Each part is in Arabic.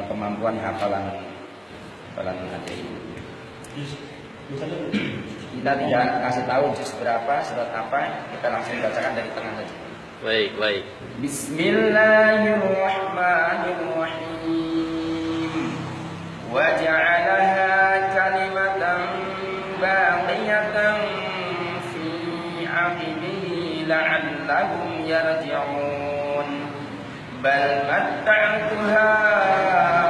kemampuan hafalan materi. Kita tidak kasih tahu juz berapa, surat apa, kita langsung bacakan dari tengah saja. Baik. Bismillahirrahmanirrahim. Wa ja'alaha kalimatan baqiyatan fi 'aqibihi la'allahum yarji'un. Bal matta'tu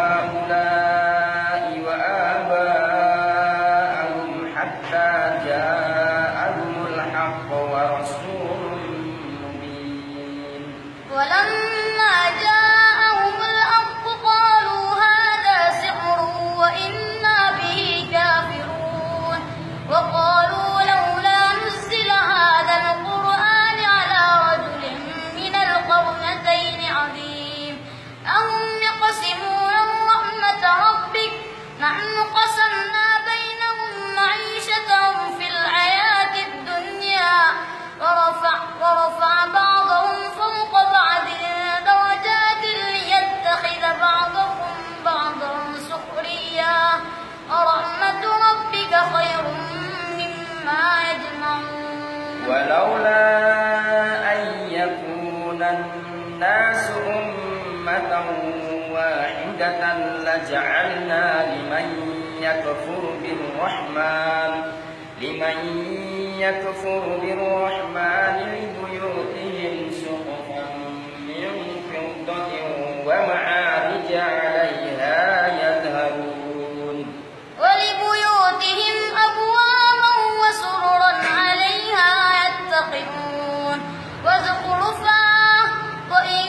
haula'i wa aba'ahum hatta ja'ahumul haqq wa rasulun mubin. ولما جاءهم الحق قالوا هذا سحر وإنا به كافرون وقالوا لولا نزل هذا القرآن على رجل من القريتين عظيم أهم يقسمون رحمة ربك نحن قسمنا بينهم معيشتهم في الحياة الدنيا ورفع بعضهم فوق بعض درجات ليتخذ بعضهم بعضا سخريا ورحمة ربك خير مما يجمعون. ولولا أن يكون الناس أمة واحدة لجعلنا لمن يكفر بالرحمن لبيوتهم سقفا من فضة ومعارج عليها يظهرون. ولبيوتهم أبوابا وسررا عليها يتقون وزخرفا وإن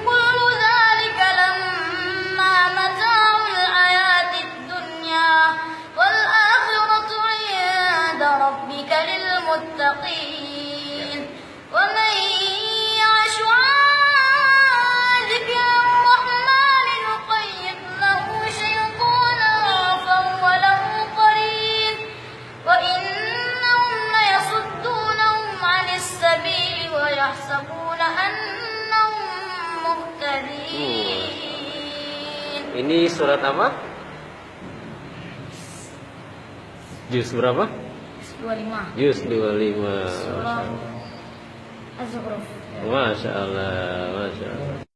كل ذلك لما متاع الحياة الدنيا والآخرة عند ربك للمتقين. ومن يعش عن ذكر الرحمن نقيض له شيطانا فهو له قرين وإنهم ليصدونهم عن السبيل ويحسبون أنهم مهتدين. Ini surat apa? Juz berapa? 25. Juz 25. Surah Az-Zukhruf. Masya Allah.